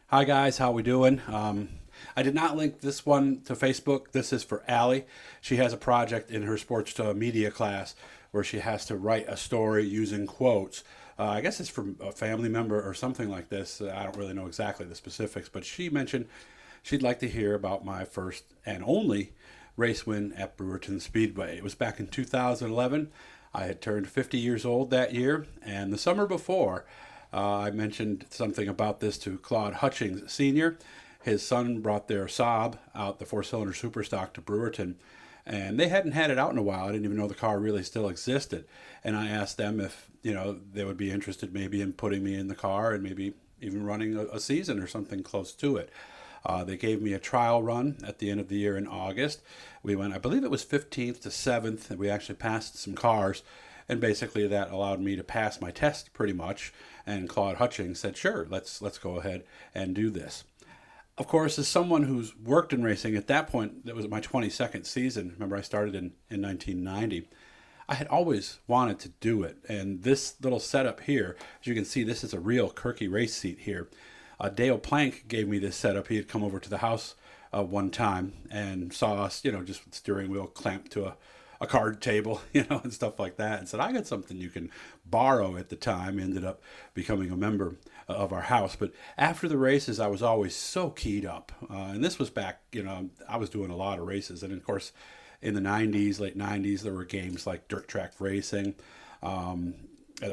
Hi guys, how we doing? I did not link this one to Facebook. This is for Allie. She has a project in her sports media class where she has to write a story using quotes. I guess it's from a family member or something like this. I don't really know exactly the specifics, but she mentioned she'd like to hear about my first and only race win at Brewerton Speedway. It was back in 2011. I had turned 50 years old that year, and the summer before, I mentioned something about this to Claude Hutchings Sr. His son brought their Saab out, the four-cylinder Superstock, to Brewerton, and they hadn't had it out in a while. I didn't even know the car really still existed. And I asked them if they would be interested maybe in putting me in the car and maybe even running a season or something close to it. They gave me a trial run at the end of the year in August. We went, I believe it was 15th to 7th, and we actually passed some cars. And basically that allowed me to pass my test pretty much. And Claude Hutchings said, sure, let's go ahead and do this. Of course, as someone who's worked in racing, at that point, that was my 22nd season. Remember, I started in 1990. I had always wanted to do it. And this little setup here, as you can see, this is a real Kirky race seat here. Dale Plank gave me this setup. He had come over to the house one time and saw us, just with steering wheel clamped to a card table, and stuff like that, and said, I got something you can borrow at the time. Ended up becoming a member of our house. But after the races, I was always so keyed up. And this was back, I was doing a lot of races. And of course, in the 90s, late 90s, there were games like Dirt Track Racing,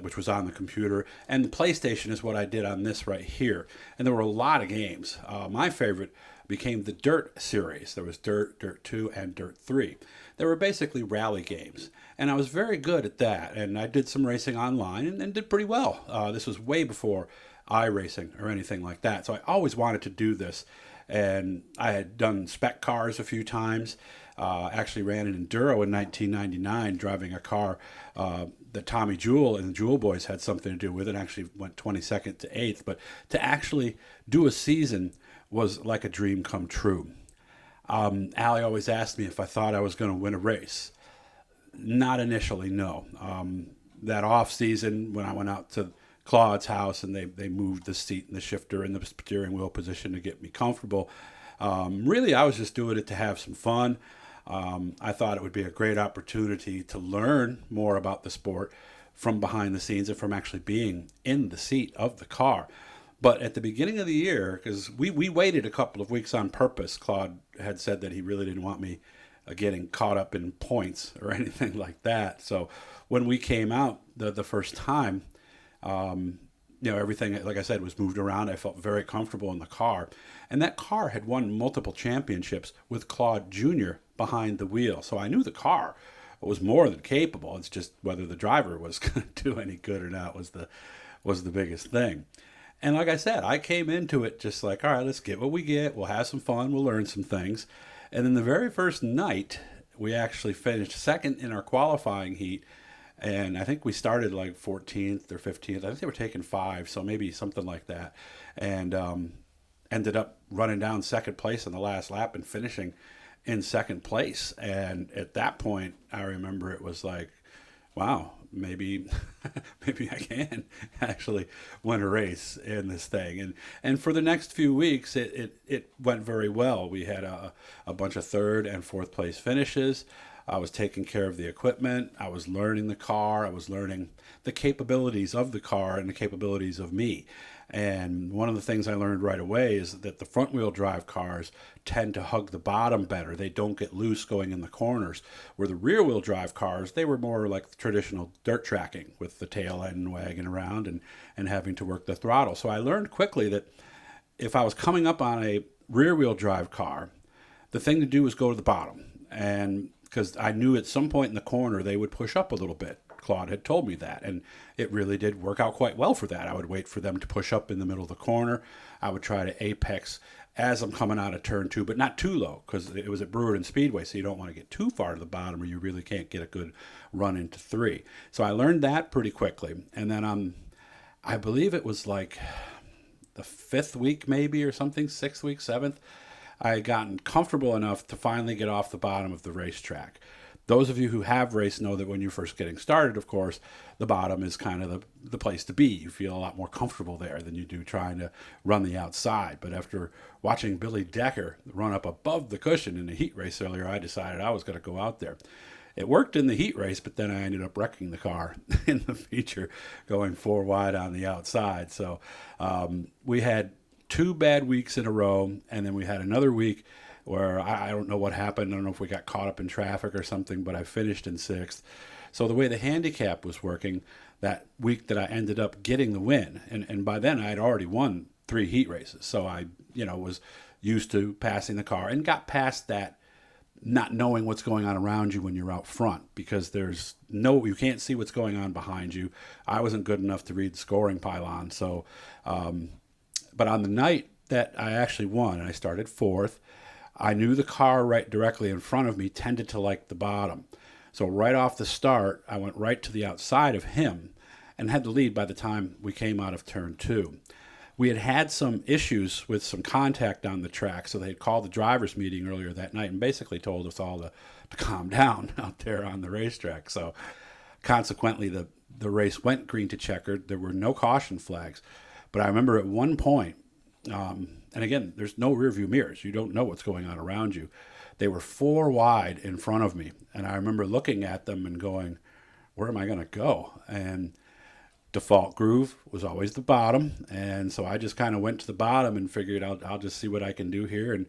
which was on the computer. And the PlayStation is what I did on this right here. And there were a lot of games. My favorite became the Dirt series. There was Dirt, Dirt 2, and Dirt 3. They were basically rally games. And I was very good at that. And I did some racing online and did pretty well. This was way before iRacing or anything like that. So I always wanted to do this. And I had done spec cars a few times. Actually ran an Enduro in 1999, driving a car that Tommy Jewell and the Jewell Boys had something to do with it. Actually went 22nd to 8th. But to actually do a season was like a dream come true. Allie always asked me if I thought I was going to win a race. Not initially, no. That off season, when I went out to Claude's house and they moved the seat and the shifter and the steering wheel position to get me comfortable, really I was just doing it to have some fun. I thought it would be a great opportunity to learn more about the sport from behind the scenes and from actually being in the seat of the car. But at the beginning of the year, because we waited a couple of weeks on purpose, Claude had said that he really didn't want me getting caught up in points or anything like that. So when we came out the first time, everything, like I said, was moved around. I felt very comfortable in the car. And that car had won multiple championships with Claude Jr. behind the wheel. So I knew the car was more than capable. It's just whether the driver was going to do any good or not was the biggest thing. And like I said, I came into it just like, all right, let's get what we get. We'll have some fun. We'll learn some things. And then the very first night, we actually finished second in our qualifying heat. And I think we started like 14th or 15th. I think they were taking 5, so maybe something like that. And ended up running down second place on the last lap and finishing in second place. And at that point, I remember it was like, wow, maybe maybe I can actually win a race in this thing. And for the next few weeks, it went very well. We had a bunch of third and fourth place finishes. I was taking care of the equipment. I was learning the car. I was learning the capabilities of the car and the capabilities of me. And one of the things I learned right away is that the front wheel drive cars tend to hug the bottom better. They don't get loose going in the corners. Where the rear wheel drive cars, they were more like the traditional dirt tracking with the tail end wagging around and having to work the throttle. So I learned quickly that if I was coming up on a rear wheel drive car, the thing to do was go to the bottom. And because I knew at some point in the corner they would push up a little bit. Claude had told me that, and it really did work out quite well for that. I would wait for them to push up in the middle of the corner. I would try to apex as I'm coming out of turn 2, but not too low because it was at Brewerton Speedway, so you don't want to get too far to the bottom or you really can't get a good run into 3. So I learned that pretty quickly. And then I believe it was like the 5th week maybe or something, 6th week, 7th, I had gotten comfortable enough to finally get off the bottom of the racetrack. those of you who have raced know that when you're first getting started, of course, the bottom is kind of the place to be. You feel a lot more comfortable there than you do trying to run the outside. But after watching Billy Decker run up above the cushion in the heat race earlier, I decided I was going to go out there. It worked in the heat race, but then I ended up wrecking the car in the feature, going 4 wide on the outside. So we had 2 bad weeks in a row, and then we had another week where I don't know what happened. I don't know if we got caught up in traffic or something, but I finished in 6th. So the way the handicap was working, that week that I ended up getting the win, and by then I had already won 3 heat races. So I, was used to passing the car and got past that not knowing what's going on around you when you're out front, because you can't see what's going on behind you. I wasn't good enough to read the scoring pylon. So, but on the night that I actually won, and I started 4th, I knew the car right directly in front of me tended to like the bottom. So right off the start, I went right to the outside of him and had the lead by the time we came out of turn 2. We had some issues with some contact on the track, so they had called the drivers' meeting earlier that night and basically told us all to calm down out there on the racetrack. So consequently, the race went green to checkered. There were no caution flags. But I remember at one point, and again, there's no rear view mirrors. You don't know what's going on around you. They were 4 wide in front of me. And I remember looking at them and going, where am I going to go? And default groove was always the bottom. And so I just kind of went to the bottom and figured I'll just see what I can do here. And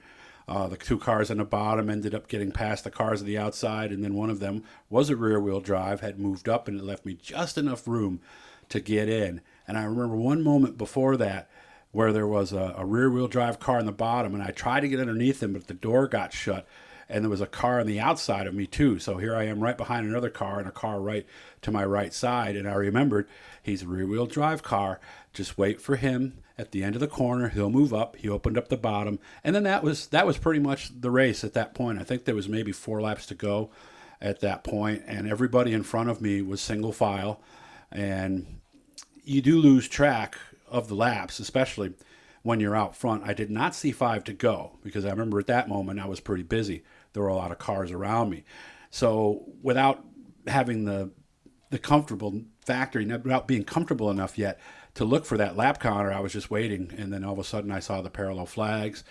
the 2 cars on the bottom ended up getting past the cars on the outside. And then one of them was a rear wheel drive, had moved up, and it left me just enough room to get in. And I remember one moment before that where there was a rear-wheel drive car on the bottom, and I tried to get underneath him, but the door got shut, and there was a car on the outside of me, too. So here I am right behind another car, and a car right to my right side, and I remembered he's a rear-wheel drive car. Just wait for him at the end of the corner. He'll move up. He opened up the bottom, and then that was pretty much the race at that point. I think there was maybe 4 laps to go at that point, and everybody in front of me was single file, and you do lose track of the laps, especially when you're out front. I did not see 5 to go because I remember at that moment I was pretty busy. There were a lot of cars around me. So without having the comfortable factory, without being comfortable enough yet to look for that lap counter, I was just waiting. And then all of a sudden I saw the parallel flags,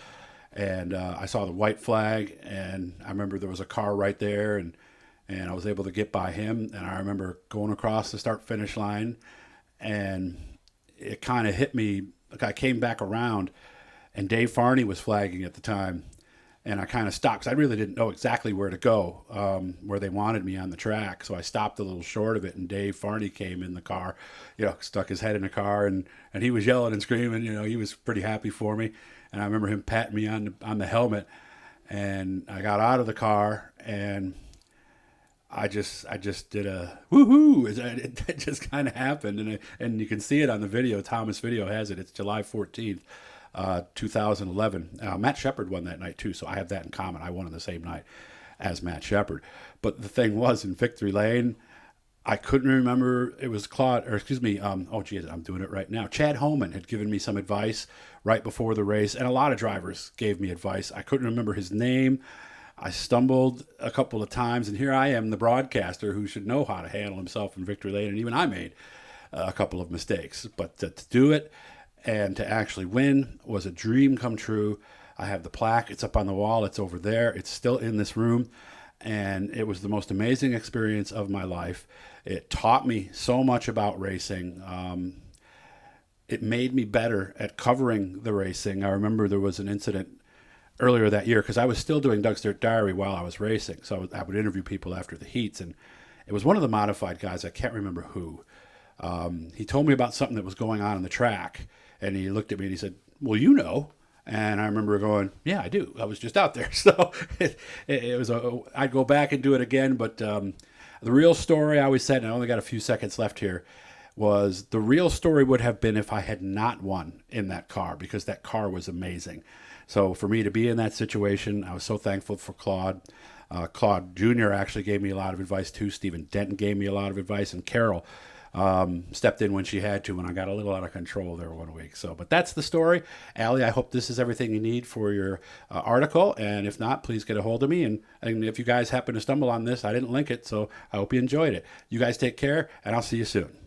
and I saw the white flag, and I remember there was a car right there, and I was able to get by him. And I remember going across the start-finish line, and it kind of hit me. Like I came back around, and Dave Farney was flagging at the time, and I kind of stopped because I really didn't know exactly where to go, where they wanted me on the track. So I stopped a little short of it, and Dave Farney came in the car, stuck his head in the car, and he was yelling and screaming. He was pretty happy for me, and I remember him patting me on the helmet, and I got out of the car, and I just did a woohoo. It just kind of happened, and you can see it on the video. Thomas Video has it. It's July 14th, 2011. Matt Shepard won that night too, so I have that in common. I won on the same night as Matt Shepard. But the thing was, in Victory Lane, I couldn't remember. It was I'm doing it right now. Chad Homan had given me some advice right before the race, and a lot of drivers gave me advice. I couldn't remember his name. I stumbled a couple of times, and here I am, the broadcaster who should know how to handle himself in Victory Lane, and even I made a couple of mistakes. But to do it and to actually win was a dream come true. I have the plaque. It's up on the wall. It's over there. It's still in this room, and it was the most amazing experience of my life. It taught me so much about racing. It made me better at covering the racing. I remember there was an incident earlier that year, because I was still doing Doug's Dirt Diary while I was racing. So I would interview people after the heats, and it was one of the modified guys. I can't remember who. He told me about something that was going on the track, and he looked at me and he said, well, and I remember going, yeah, I do. I was just out there. So it was I'd go back and do it again. But the real story, I always said, and I only got a few seconds left here, was the real story would have been if I had not won in that car, because that car was amazing. So for me to be in that situation, I was so thankful for Claude. Claude Jr. actually gave me a lot of advice too. Stephen Denton gave me a lot of advice. And Carol stepped in when she had to when I got a little out of control there one week. So, but that's the story. Allie, I hope this is everything you need for your article. And if not, please get a hold of me. And if you guys happen to stumble on this, I didn't link it, so I hope you enjoyed it. You guys take care, and I'll see you soon.